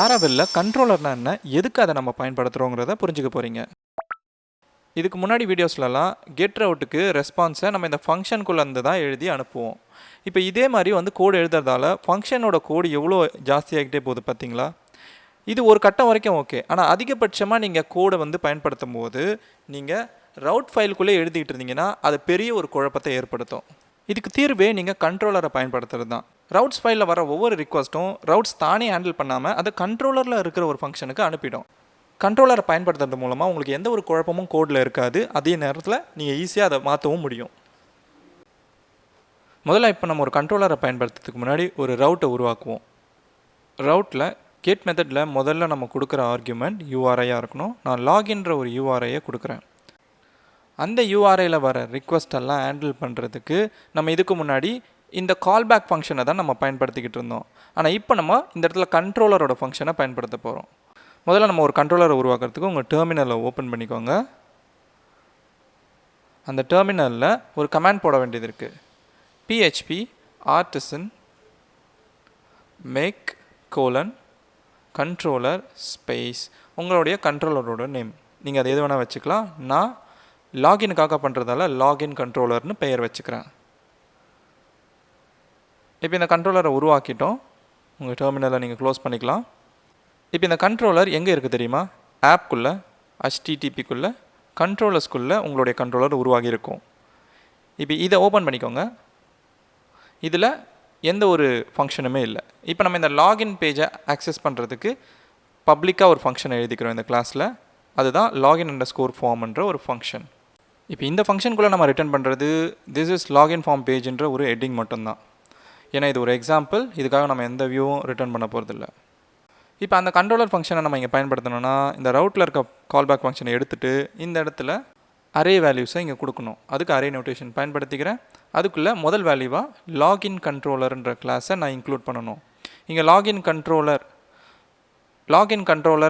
லாராவெல்ல கண்ட்ரோலர்னா என்ன, எதுக்கு அதை நம்ம பயன்படுத்துகிறோங்கிறத புரிஞ்சுக்க போகிறீங்க. இதுக்கு முன்னாடி வீடியோஸ்லலாம் கெட் ரவுட்டுக்கு ரெஸ்பான்ஸை நம்ம இந்த ஃபங்க்ஷனுக்குள்ளேருந்து தான் எழுதி அனுப்புவோம். இப்போ இதே மாதிரி கோடு எழுதுறதால ஃபங்க்ஷனோட கோடு எவ்வளோ ஜாஸ்தியாகிட்டே போகுது பார்த்தீங்களா? இது ஒரு கட்டம் வரைக்கும் ஓகே. ஆனால் அதிகபட்சமாக நீங்கள் கோடை பயன்படுத்தும் போது நீங்கள் ரவுட் ஃபைலுக்குள்ளே எழுதிக்கிட்டு இருந்தீங்கன்னா அது பெரிய ஒரு குழப்பத்தை ஏற்படுத்தும். இதுக்கு தீர்வே நீங்கள் கண்ட்ரோலரை பயன்படுத்துறது தான். ரவுட்ஸ் ஃபைலில் வர ஒவ்வொரு ரிக்வஸ்ட்டும் ரவுட்ஸ் தானே ஹேண்டில் பண்ணாமல் அதை கண்ட்ரோலரில் இருக்கிற ஒரு ஃபங்க்ஷனுக்கு அனுப்பிடும். கண்ட்ரோலரை பயன்படுத்துறது மூலமாக உங்களுக்கு எந்த ஒரு குழப்பமும் கோடில் இருக்காது. அதே நேரத்தில் நீங்கள் ஈஸியாக அதை மாற்றவும் முடியும். முதல்ல இப்போ நம்ம ஒரு கண்ட்ரோலரை பயன்படுத்துறதுக்கு முன்னாடி ஒரு ரவுட்டை உருவாக்குவோம். ரவுட்டில் கெட் மெத்தடில் முதல்ல நம்ம கொடுக்குற ஆர்குமெண்ட் யூஆர்ஐயாக இருக்கணும். நான் லாகின்ற ஒரு யூஆர்ஐயை கொடுக்குறேன். அந்த யூஆர்ஐயில் வர ரிக்வஸ்டெல்லாம் ஹேண்டில் பண்ணுறதுக்கு நம்ம இதுக்கு முன்னாடி இந்த கால்பேக் ஃபங்க்ஷனை தான் நம்ம பயன்படுத்திக்கிட்டு இருந்தோம். ஆனால் இப்போ நம்ம இந்த இடத்துல கண்ட்ரோலரோட ஃபங்க்ஷனை பயன்படுத்த போகிறோம். முதல்ல நம்ம ஒரு கண்ட்ரோலரை உருவாக்குறதுக்கு உங்கள் டெர்மினலை ஓப்பன் பண்ணிக்கோங்க. அந்த டெர்மினலில் ஒரு கமாண்ட் போட வேண்டியது இருக்குது. PHP artisan make controller space உங்களுடைய கண்ட்ரோலரோட நேம். நீங்கள் அதை எது வேணால் வச்சுக்கலாம். நான் லாகினுக்காக பண்ணுறதால லாகின் கண்ட்ரோலர்னு பெயர் வச்சுக்கிறேன். இப்போ இந்த கண்ட்ரோலரை உருவாக்கிட்டோம். உங்கள் டெர்மினலை நீங்கள் க்ளோஸ் பண்ணிக்கலாம். இப்போ இந்த கண்ட்ரோலர் எங்கே இருக்குது தெரியுமா? ஆப்குள்ளே HTTPக்குள்ளே கண்ட்ரோலர்ஸ்குள்ளே உங்களுடைய கண்ட்ரோலர் உருவாகி இருக்கும். இப்போ இதை ஓப்பன் பண்ணிக்கோங்க. இதில் எந்த ஒரு ஃபங்க்ஷனுமே இல்லை. இப்போ நம்ம இந்த லாகின் பேஜை ஆக்சஸ் பண்ணுறதுக்கு பப்ளிக்காக ஒரு ஃபங்க்ஷன் எழுதிக்கிறோம் இந்த கிளாஸில். அதுதான் login_formன்ற ஒரு ஃபங்க்ஷன். இப்போ இந்த ஃபங்க்ஷனுக்குள்ளே நம்ம ரிட்டர்ன் பண்ணுறது திஸ் இஸ் லாகின் ஃபார்ம் பேஜ்ன்ற ஒரு ஹெட்டிங் மட்டும்தான். ஏன்னா இது ஒரு எக்ஸாம்பிள். இதுக்காக நம்ம எந்த வியூவும் ரிட்டர்ன் பண்ண போகிறதில்ல. இப்போ அந்த கண்ட்ரோலர் ஃபங்க்ஷனை நம்ம இங்கே பயன்படுத்தணும்னா இந்த ரவுட்டில் இருக்க கால்பேக் ஃபங்க்ஷனை எடுத்துகிட்டு இந்த இடத்துல அரே வேல்யூஸை இங்கே கொடுக்கணும். அதுக்கு அரே நோட்டேஷன் பயன்படுத்திக்கிறேன். அதுக்குள்ளே முதல் வேல்யூவாக லாகின் கண்ட்ரோலர்ன்ற கிளாஸை நான் இன்க்ளூட் பண்ணணும். இங்கே லாகின் கண்ட்ரோலர்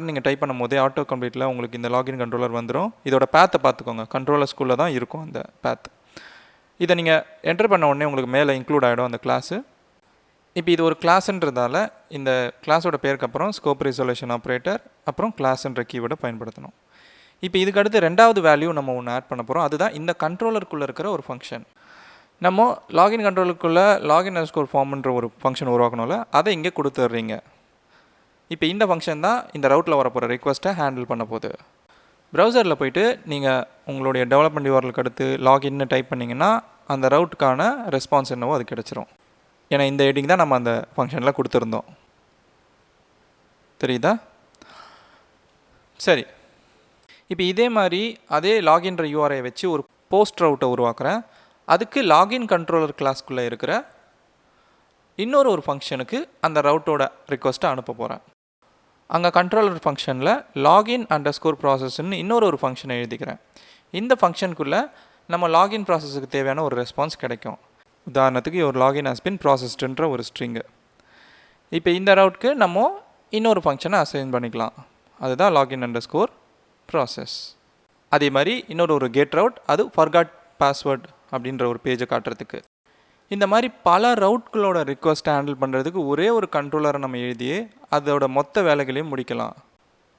நீங்கள் டைப் பண்ணும் போதே ஆட்டோ கம்ப்ளீட்டில் உங்களுக்கு இந்த லாகின் கண்ட்ரோலர் வந்துடும். இதோட பேத்தை பார்த்துக்கோங்க. கண்ட்ரோலர்ஸ்குள்ளே தான் இருக்கும் அந்த பேத். இதை நீங்கள் என்டர் பண்ண உடனே உங்களுக்கு மேலே இன்க்ளூட் ஆகிடும் அந்த கிளாஸு. இப்போ இது ஒரு கிளாஸுன்றதால இந்த கிளாஸோட பேருக்கு அப்புறம் ஸ்கோப் ரிசொல்யூஷன் ஆப்ரேட்டர் அப்புறம் கிளாஸுன்ற கீவேர்டை பயன்படுத்தணும். இப்போ இதுக்கு அடுத்து ரெண்டாவது வேல்யூ நம்ம ஒன்று ஆட் பண்ண போகிறோம். அதுதான் இந்த கண்ட்ரோலருக்குள்ளே இருக்கிற ஒரு ஃபங்க்ஷன். நம்ம லாகின் கண்ட்ரோலருக்குள்ளே login_formன்ற ஒரு ஃபங்க்ஷன் உருவாக்கணும்ல, அதை இங்கே கொடுத்துட்றீங்க. இப்போ இந்த ஃபங்க்ஷன் தான் இந்த ரவுட்டில் வரப்போகிற ரிக்வஸ்ட்டை ஹேண்டில் பண்ண போகுது. ப்ரௌசரில் போய்ட்டு நீங்கள் உங்களுடைய டெவலப்மெண்ட் யூஆர்எலுக்கு அடுத்து லாகின்னு டைப் பண்ணிங்கன்னா அந்த ரவுட்டுக்கான ரெஸ்பான்ஸ் என்னவோ அது கிடச்சிரும். ஏன்னா இந்த ஹெட்டிங் தான் நம்ம அந்த ஃபங்க்ஷனில் கொடுத்துருந்தோம். தெரியுதா? சரி, இப்போ இதே மாதிரி அதே லாகின்ற யூஆர்ஐ வச்சு ஒரு போஸ்ட் ரவுட்டை உருவாக்குறேன். அதுக்கு லாகின் கண்ட்ரோலர் கிளாஸ்க்குள்ளே இருக்கிற இன்னொரு ஒரு ஃபங்க்ஷனுக்கு அந்த ரவுட்டோட ரிக்வஸ்ட்டை அனுப்ப போகிறேன். அங்கே கண்ட்ரோலர் ஃபங்க்ஷனில் login_processன்னு இன்னொரு ஃபங்க்ஷனை எழுதிக்கிறேன். இந்த ஃபங்க்ஷனுக்குள்ளே நம்ம லாகின் ப்ராசஸுக்கு தேவையான ஒரு ரெஸ்பான்ஸ் கிடைக்கும். உதாரணத்துக்கு ஒரு லாகின் ஹஸ் பின் ப்ராசஸ்டுன்ற ஒரு ஸ்ட்ரிங்கு. இப்போ இந்த ரவுட்க்கு நம்ம இன்னொரு ஃபங்க்ஷனை அசைன் பண்ணிக்கலாம். அதுதான் login_process. அதே மாதிரி இன்னொரு கெட் ரவுட், அது forgot password அப்படின்ற ஒரு பேஜை காட்டுறதுக்கு. இந்த மாதிரி பல ரவுட்களோட ரிக்வஸ்ட்டை ஹேண்டில் பண்ணுறதுக்கு ஒரே ஒரு கண்ட்ரோலரை நம்ம எழுதியே அதோட மொத்த வேலைகளையும் முடிக்கலாம்.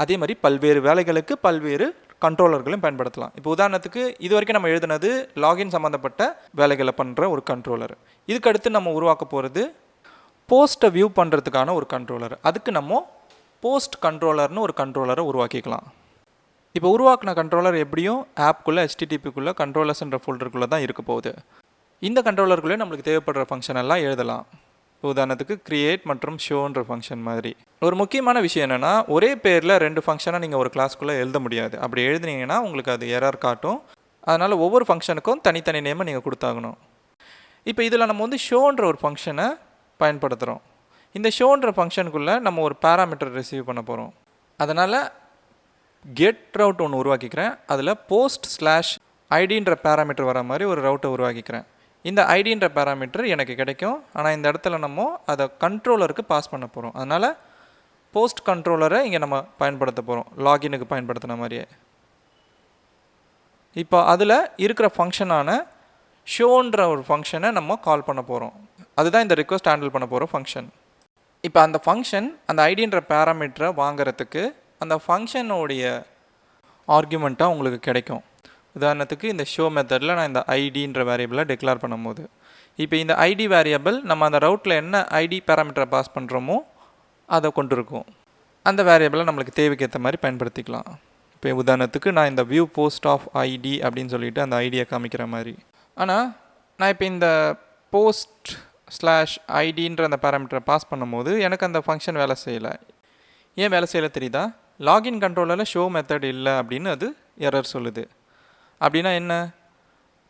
அதே மாதிரி பல்வேறு வேலைகளுக்கு பல்வேறு கண்ட்ரோலர்களையும் பயன்படுத்தலாம். இப்போ உதாரணத்துக்கு இது வரைக்கும் நம்ம எழுதுனது லாகின் சம்மந்தப்பட்ட வேலைகளை பண்ணுற ஒரு கண்ட்ரோலர். இதுக்கு அடுத்து நம்ம உருவாக்க போகிறது போஸ்ட்டை வியூ பண்ணுறதுக்கான ஒரு கண்ட்ரோலர். அதுக்கு நம்ம போஸ்ட் கண்ட்ரோலர்னு ஒரு கண்ட்ரோலரை உருவாக்கிக்கலாம். இப்போ உருவாக்கின கண்ட்ரோலர் எப்படியும் ஆப்குள்ளே HTTPக்குள்ளே கண்ட்ரோலர்ஸ்ன்ற ஃபோல்டருக்குள்ளே தான் இருக்க போகுது. இந்த கண்ட்ரோலருக்குள்ளே நம்மளுக்கு தேவைப்படுற ஃபங்க்ஷன் எல்லாம் எழுதலாம். உதாரணத்துக்கு கிரியேட் மற்றும் ஷோன்ற ஃபங்க்ஷன் மாதிரி. ஒரு முக்கியமான விஷயம் என்னென்னா, ஒரே பேரில் ரெண்டு ஃபங்க்ஷனை நீங்கள் ஒரு கிளாஸ்க்குள்ளே எழுத முடியாது. அப்படி எழுதுனீங்கன்னா உங்களுக்கு அது எரர் காட்டும். அதனால் ஒவ்வொரு ஃபங்க்ஷனுக்கும் தனித்தனி நேமை நீங்கள் கொடுத்தாகணும். இப்போ இதில் நம்ம ஷோன்ற ஒரு ஃபங்க்ஷனை பயன்படுத்துகிறோம். இந்த ஷோன்ற ஃபங்க்ஷனுக்குள்ளே நம்ம ஒரு பேராமீட்டர் ரிசீவ் பண்ண போகிறோம். அதனால் கெட் ரவுட் ஒன்று உருவாக்கிக்கிறேன். அதில் post/idன்ற பேராமீட்டர் வர மாதிரி ஒரு ரவுட்டை உருவாக்கிக்கிறேன். இந்த ஐடின்ற பேராமீட்டர் எனக்கு கிடைக்கும். ஆனால் இந்த இடத்துல நம்ம அதை கண்ட்ரோலருக்கு பாஸ் பண்ண போகிறோம். அதனால் போஸ்ட் கண்ட்ரோலரை இங்கே நம்ம பயன்படுத்த போகிறோம், லாகினுக்கு பயன்படுத்தின மாதிரியே. இப்போ அதில் இருக்கிற ஃபங்க்ஷனான ஷோன்ற ஒரு ஃபங்க்ஷனை நம்ம கால் பண்ண போகிறோம். அதுதான் இந்த ரிக்வெஸ்ட் ஹேண்டில் பண்ண போகிற ஃபங்க்ஷன். இப்போ அந்த ஃபங்க்ஷன் அந்த ஐடின்ற பேராமீட்டரை வாங்குறதுக்கு அந்த ஃபங்க்ஷனோடைய ஆர்குமெண்ட்டாக உங்களுக்கு கிடைக்கும். உதாரணத்துக்கு இந்த ஷோ மெத்தடில் நான் இந்த ஐடின்ற வேரியபிளை டிக்ளேர் பண்ணும்போது இப்போ இந்த ஐடி வேரியபிள் நம்ம அந்த ரவுட்டில் என்ன ஐடி பேராமீட்டரை பாஸ் பண்ணுறோமோ அதை கொண்டு இருக்கும். அந்த வேரியபிளை நம்மளுக்கு தேவைக்கு ஏற்ற மாதிரி பயன்படுத்திக்கலாம். இப்போ உதாரணத்துக்கு நான் இந்த வியூ போஸ்ட் ஆஃப் ஐடி அப்படின்னு சொல்லிட்டு அந்த ஐடியை காமிக்கிற மாதிரி. ஆனால் நான் இப்போ இந்த போஸ்ட் ஸ்லாஷ் ஐடின்ற அந்த பேராமீட்டரை பாஸ் பண்ணும்போது எனக்கு அந்த ஃபங்க்ஷன் வேலை செய்யலை. ஏன் வேலை செய்யலை தெரியுதா? லாகின் கண்ட்ரோலரில் ஷோ மெத்தட் இல்லை அப்படின்னு அது எரர் சொல்லுது. அப்படின்னா என்ன?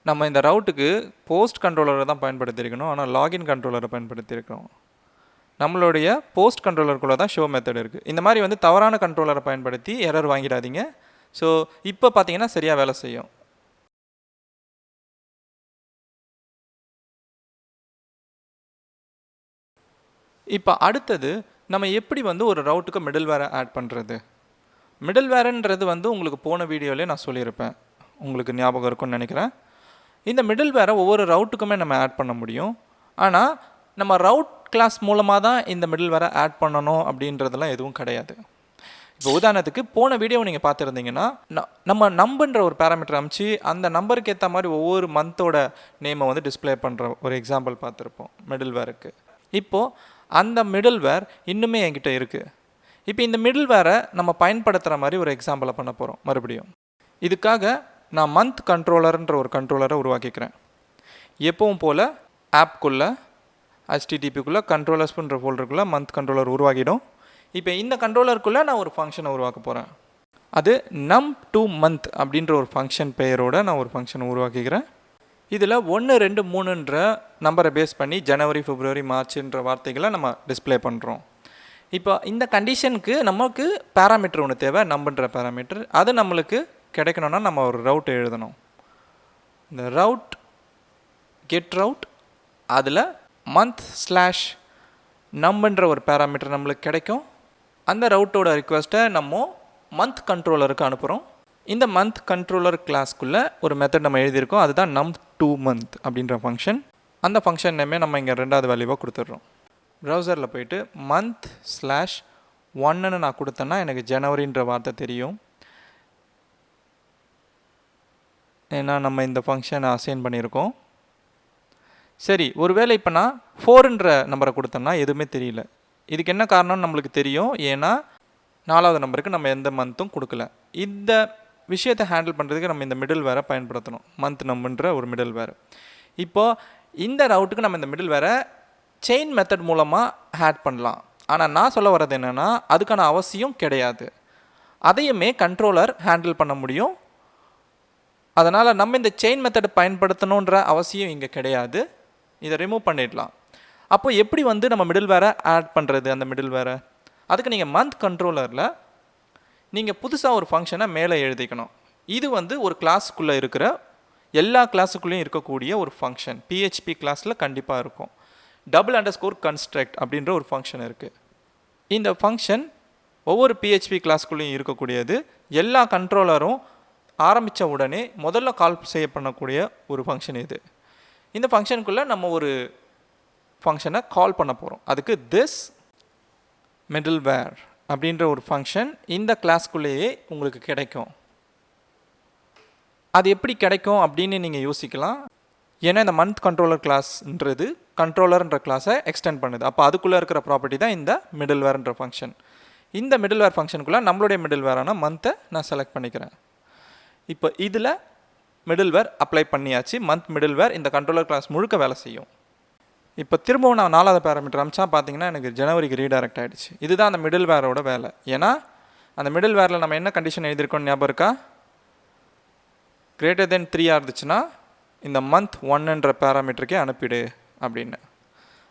நம்ம இந்த ரவுட்டுக்கு போஸ்ட் கண்ட்ரோலரை தான் பயன்படுத்தியிருக்கணும், ஆனால் லாகின் கண்ட்ரோலரை பயன்படுத்தியிருக்கோம். நம்மளுடைய போஸ்ட் கண்ட்ரோலருக்குள்ளே தான் ஷோ மெத்தட் இருக்குது. இந்த மாதிரி வந்து தவறான கண்ட்ரோலரை பயன்படுத்தி எரர் வாங்கிடாதீங்க. ஸோ இப்போ பார்த்தீங்கன்னா சரியாக வேலை செய்யும். இப்போ அடுத்தது நம்ம எப்படி வந்து ஒரு ரவுட்டுக்கு மிடில்வேரை ஆட் பண்ணுறது? மிடில்வேர்ன்றது வந்து உங்களுக்கு போன வீடியோவிலே நான் சொல்லியிருப்பேன், உங்களுக்கு ஞாபகம் இருக்கும்னு நினைக்கிறேன். இந்த மிடில்வேரை ஒவ்வொரு ரவுட்டுக்குமே நம்ம ஆட் பண்ண முடியும். ஆனால் நம்ம ரவுட் கிளாஸ் மூலமாக தான் இந்த மிடில்வேரை ஆட் பண்ணணும் அப்படின்றதெல்லாம் எதுவும் கிடையாது. இப்போ உதாரணத்துக்கு போன வீடியோவை நீங்கள் பார்த்துருந்தீங்கன்னா நம்ம நம்புன்ற ஒரு பேராமீட்டர் அமைச்சு அந்த நம்பருக்கு ஏற்ற மாதிரி ஒவ்வொரு மந்தோட நேமை வந்து டிஸ்பிளே பண்ணுற ஒரு எக்ஸாம்பிள் பார்த்துருப்போம் மிடில்வேருக்கு. இப்போது அந்த மிடில்வேர் இன்னுமே என்கிட்ட இருக்குது. இப்போ இந்த மிடில்வேரை நம்ம பயன்படுத்துகிற மாதிரி ஒரு எக்ஸாம்பிளை பண்ண போகிறோம். மறுபடியும் இதுக்காக நான் மந்த் கண்ட்ரோலர்ன்ற ஒரு கண்ட்ரோலரை உருவாக்கிக்கிறேன். எப்பவும் போல் ஆப்குள்ளே HTTPக்குள்ளே கண்ட்ரோலர்ஸ்ன்ற ஃபோல்டருக்குள்ளே மந்த் கண்ட்ரோலர் உருவாகிடும். இப்போ இந்த கண்ட்ரோலருக்குள்ளே நான் ஒரு ஃபங்க்ஷனை உருவாக்க போகிறேன். அது num2month அப்படின்ற ஒரு ஃபங்க்ஷன் பெயரோடு நான் ஒரு ஃபங்க்ஷனை உருவாக்கிக்கிறேன். இதில் 1, 2, 3ன்ற நம்பரை பேஸ் பண்ணி ஜனவரி, பிப்ரவரி, மார்ச்ன்ற வார்த்தைகளை நம்ம டிஸ்பிளே பண்ணுறோம். இப்போ இந்த கண்டிஷனுக்கு நமக்கு பேராமீட்டர் ஒன்று தேவை, நம்புன்ற பேராமீட்டர். அது நம்மளுக்கு கிடைக்கணும்னா நம்ம ஒரு ரவுட் எழுதணும். இந்த ரவுட் கெட் ரவுட் அதில் month/num ஒரு பேராமீட்டர் நம்மளுக்கு கிடைக்கும். அந்த ரவுட்டோட ரிக்வெஸ்ட்டை நம்ம மந்த் கண்ட்ரோலருக்கு அனுப்புகிறோம். இந்த மந்த் கண்ட்ரோலர் கிளாஸ்க்குள்ளே ஒரு மெத்தட் நம்ம எழுதியிருக்கோம், அதுதான் num2month அப்படின்ற ஃபங்க்ஷன். அந்த ஃபங்க்ஷன் நேமே நம்ம இங்கே 2வது வேல்யூவாக கொடுத்துட்றோம். ப்ரௌசரில் போயிட்டு month/1ன்னு நான் கொடுத்தேன்னா எனக்கு ஜனவரின்ற வார்த்தை தெரியும். ஏன்னா நம்ம இந்த ஃபங்க்ஷனை அசைன் பண்ணியிருக்கோம். சரி, ஒருவேளை இப்போ நான் 4ன்ற நம்பரை கொடுத்தோம்னா எதுவுமே தெரியல. இதுக்கு என்ன காரணம்னு நம்மளுக்கு தெரியும், ஏன்னா 4வது நம்பருக்கு நம்ம எந்த மந்த்தும் கொடுக்கல. இந்த விஷயத்தை ஹேண்டில் பண்ணுறதுக்கு நம்ம இந்த மிடில்வேரை பயன்படுத்தணும், மந்த் நம்புன்ற ஒரு மிடில்வேர். இப்போது இந்த ரவுட்டுக்கு நம்ம இந்த மிடில்வேரை செயின் மெத்தட் மூலமாக ஆட் பண்ணலாம். ஆனால் நான் சொல்ல வர்றது என்னென்னா அதுக்கான அவசியம் கிடையாது. அதையுமே கண்ட்ரோலர் ஹேண்டில் பண்ண முடியும். அதனால் நம்ம இந்த செயின் மெத்தட் பயன்படுத்தணுன்ற அவசியம் இங்கே கிடையாது. இதை ரிமூவ் பண்ணிடலாம். அப்போ எப்படி வந்து நம்ம மிடில்வேரை ஆட் பண்ணுறது? அந்த மிடில்வேரை அதுக்கு நீங்கள் மந்த் கண்ட்ரோலரில் நீங்கள் புதுசாக ஒரு ஃபங்க்ஷனை மேலே எழுதிக்கணும். இது வந்து ஒரு கிளாஸுக்குள்ளே இருக்கிற எல்லா கிளாஸுக்குள்ளேயும் இருக்கக்கூடிய ஒரு ஃபங்க்ஷன். PHP கிளாஸில் கண்டிப்பாக இருக்கும். _construct அப்படின்ற ஒரு ஃபங்க்ஷன் இருக்குது. இந்த ஃபங்க்ஷன் ஒவ்வொரு PHP கிளாஸுக்குள்ளேயும் இருக்கக்கூடியது. எல்லா கண்ட்ரோலரும் ஆரம்பித்த உடனே முதல்ல கால் செய்ய பண்ணக்கூடிய ஒரு ஃபங்க்ஷன் இது. இந்த ஃபங்க்ஷனுக்குள்ளே நம்ம ஒரு ஃபங்க்ஷனை கால் பண்ண போகிறோம். அதுக்கு திஸ் மிடில்வேர் அப்படின்ற ஒரு ஃபங்க்ஷன் இந்த கிளாஸ்க்குள்ளேயே உங்களுக்கு கிடைக்கும். அது எப்படி கிடைக்கும் அப்படின்னு நீங்கள் யோசிக்கலாம். ஏன்னா இந்த மந்த் கண்ட்ரோலர் கிளாஸ்ன்றது கண்ட்ரோலர்ன்ற கிளாஸை எக்ஸ்டெண்ட் பண்ணுது. அப்போ அதுக்குள்ளே இருக்கிற ப்ராப்பர்ட்டி தான் இந்த மிடில்வேர்ன்ற ஃபங்க்ஷன். இந்த மிடில்வேர் ஃபங்க்ஷனுக்குள்ளே நம்மளுடைய மிடில்வேரான மந்த்தை நான் செலக்ட் பண்ணிக்கிறேன். இப்போ இதில் மிடில்வேர் அப்ளை பண்ணியாச்சு. மந்த் மிடில்வேர் இந்த கண்ட்ரோலர் கிளாஸ் முழுக்க வேலை செய்யும். இப்போ திரும்பவும் நான் 4வது பேராமீட்டர் அமிச்சா பார்த்தீங்கன்னா எனக்கு ஜனவரிக்கு ரீடைரக்ட் ஆகிடுச்சு. இதுதான் அந்த மிடில்வேரோட வேலை. ஏன்னா அந்த மிடில்வேரில் நம்ம என்ன கண்டிஷன் எழுதியிருக்கோன்னு ஞாபகம் இருக்கா? > 3 இருந்துச்சுன்னா இந்த மந்த் 1ன்ற பேராமீட்டருக்கே அனுப்பிடு அப்படின்னு.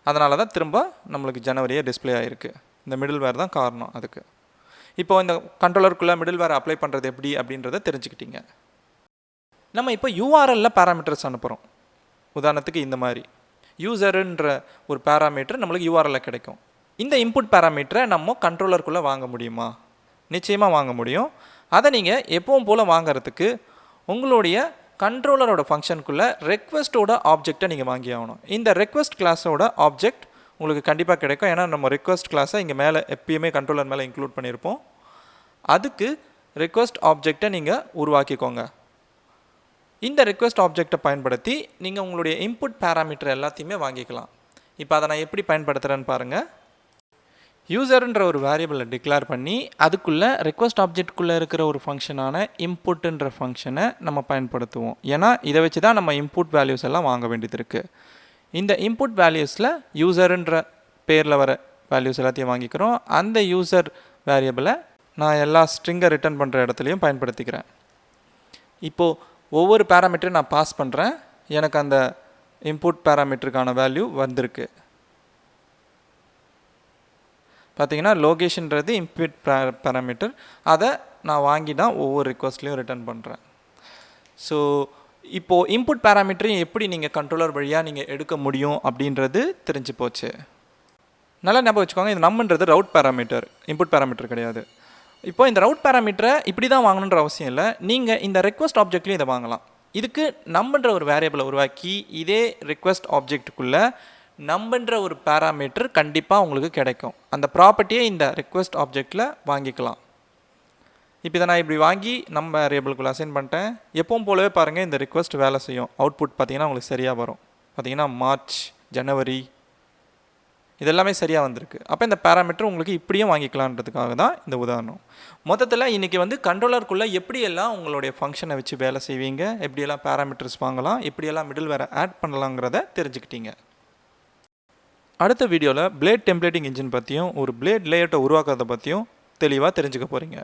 அதனால தான் திரும்ப நம்மளுக்கு ஜனவரியே டிஸ்பிளே ஆகிருக்கு. இந்த மிடில்வேர் தான் காரணம் அதுக்கு. இப்போ இந்த கண்ட்ரோலருக்குள்ளே மிடில்வேரை அப்ளை பண்ணுறது எப்படி அப்படின்றத தெரிஞ்சுக்கிட்டீங்க. நம்ம இப்போ URLல் பேராமீட்டர்ஸ் அனுப்புகிறோம். உதாரணத்துக்கு இந்த மாதிரி யூசருன்ற ஒரு பேராமீட்டர் நம்மளுக்கு URLல் கிடைக்கும். இந்த இன்புட் பேராமீட்டரை நம்ம கண்ட்ரோலருக்குள்ளே வாங்க முடியுமா? நிச்சயமாக வாங்க முடியும். அதை நீங்கள் எப்பவும் போல் வாங்கிறதுக்கு உங்களுடைய கண்ட்ரோலரோட ஃபங்க்ஷனுக்குள்ளே ரெக்வெஸ்ட்டோட ஆப்ஜெக்டை நீங்கள் வாங்கி ஆகணும். இந்த ரெக்வெஸ்ட் கிளாஸோட ஆப்ஜெக்ட் உங்களுக்கு கண்டிப்பாக கிடைக்கும். ஏன்னா நம்ம ரெக்வஸ்ட் கிளாஸை இங்கே மேலே எப்பயுமே கண்ட்ரோலர் மேலே இன்க்ளூட் பண்ணியிருப்போம். அதுக்கு ரெக்வஸ்ட் ஆப்ஜெக்டை நீங்கள் உருவாக்கிக்கோங்க. இந்த ரெக்வஸ்ட் ஆப்ஜெக்டை பயன்படுத்தி நீங்கள் உங்களுடைய இன்புட் பேராமீட்டர் எல்லாத்தையுமே வாங்கிக்கலாம். இப்போ அதை நான் எப்படி பயன்படுத்துகிறேன்னு பாருங்கள். யூசர்ன்ற ஒரு வேரியபிளை டிக்ளேர் பண்ணி அதுக்குள்ளே ரெக்வஸ்ட் ஆப்ஜெக்ட்குள்ளே இருக்கிற ஒரு ஃபங்க்ஷனான இன்புட்டுன்ற ஃபங்க்ஷனை நம்ம பயன்படுத்துவோம். ஏன்னா இதை வச்சு தான் நம்ம இன்புட் வேல்யூஸ் எல்லாம் வாங்க வேண்டியது இருக்குது. இந்த இன்புட் வேல்யூஸில் யூசருன்ற பேரில் வர வேல்யூஸ் எல்லாத்தையும் வாங்கிக்கிறோம். அந்த யூசர் வேரியபிளை நான் எல்லா ஸ்ட்ரிங்கை ரிட்டர்ன் பண்ணுற இடத்துலையும் பயன்படுத்திக்கிறேன். இப்போது ஒவ்வொரு பேராமீட்டரும் நான் பாஸ் பண்ணுறேன். எனக்கு அந்த இன்புட் பேராமீட்டருக்கான வேல்யூ வந்திருக்கு. பார்த்தீங்கன்னா லொகேஷன்றது இன்புட் பேராமீட்டர். அதை நான் வாங்கி தான் ஒவ்வொரு ரிக்வஸ்ட்லேயும் ரிட்டர்ன் பண்ணுறேன். ஸோ இப்போது இன்புட் பேராமீட்டரையும் எப்படி நீங்கள் கண்ட்ரோலர் வழியாக நீங்கள் எடுக்க முடியும் அப்படின்றது தெரிஞ்சு போச்சு. நல்லா ஞாபகம் வச்சுக்கோங்க, இது நம்மன்றது ரவுட் பேராமீட்டர், இன்புட் பேராமீட்டர் கிடையாது. இப்போ இந்த ரவுட் பேராமீட்டரை இப்படி தான் வாங்கணுன்ற அவசியம் இல்லை. நீங்கள் இந்த ரெக்வஸ்ட் ஆப்ஜெக்ட்லேயும் இதை வாங்கலாம். இதுக்கு நம்மன்ற ஒரு வேரியபிளை உருவாக்கி இதே ரெக்வஸ்ட் ஆப்ஜெக்ட்டுக்குள்ளே நம்மன்ற ஒரு பேராமீட்டர் கண்டிப்பாக உங்களுக்கு கிடைக்கும். அந்த ப்ராப்பர்ட்டியை இந்த ரெக்வஸ்ட் ஆப்ஜெக்டில் வாங்கிக்கலாம். இப்போ இதை நான் இப்படி வாங்கி நம்ம வேரியபிளுக்குள்ள அசைன் பண்ணிட்டேன். எப்பவும் போலவே பாருங்கள், இந்த ரிக்வஸ்ட் வேலை செய்யும். அவுட்புட் பார்த்தீங்கன்னா உங்களுக்கு சரியாக வரும். பார்த்தீங்கன்னா மார்ச், ஜனவரி இதெல்லாமே சரியாக வந்திருக்கு. அப்போ இந்த பேராமீட்டர் உங்களுக்கு இப்படியும் வாங்கிக்கலான்றதுக்காக தான் இந்த உதாரணம். மொத்தத்தில் இன்றைக்கி வந்து கண்ட்ரோலருக்குள்ளே எப்படியெல்லாம் உங்களுடைய ஃபங்க்ஷனை வச்சு வேலை செய்வீங்க, எப்படியெல்லாம் பேராமீட்டர்ஸ் வாங்கலாம், எப்படியெல்லாம் மிடில்வேரை ஆட் பண்ணலாங்கிறத தெரிஞ்சுக்கிட்டீங்க. அடுத்த வீடியோவில் பிளேட் டெம்ப்ளேட்டிங் இன்ஜின் பற்றியும் ஒரு பிளேட் லேஅவுட்டை உருவாக்குறதை பற்றியும் தெளிவாக தெரிஞ்சுக்க போகிறீங்க.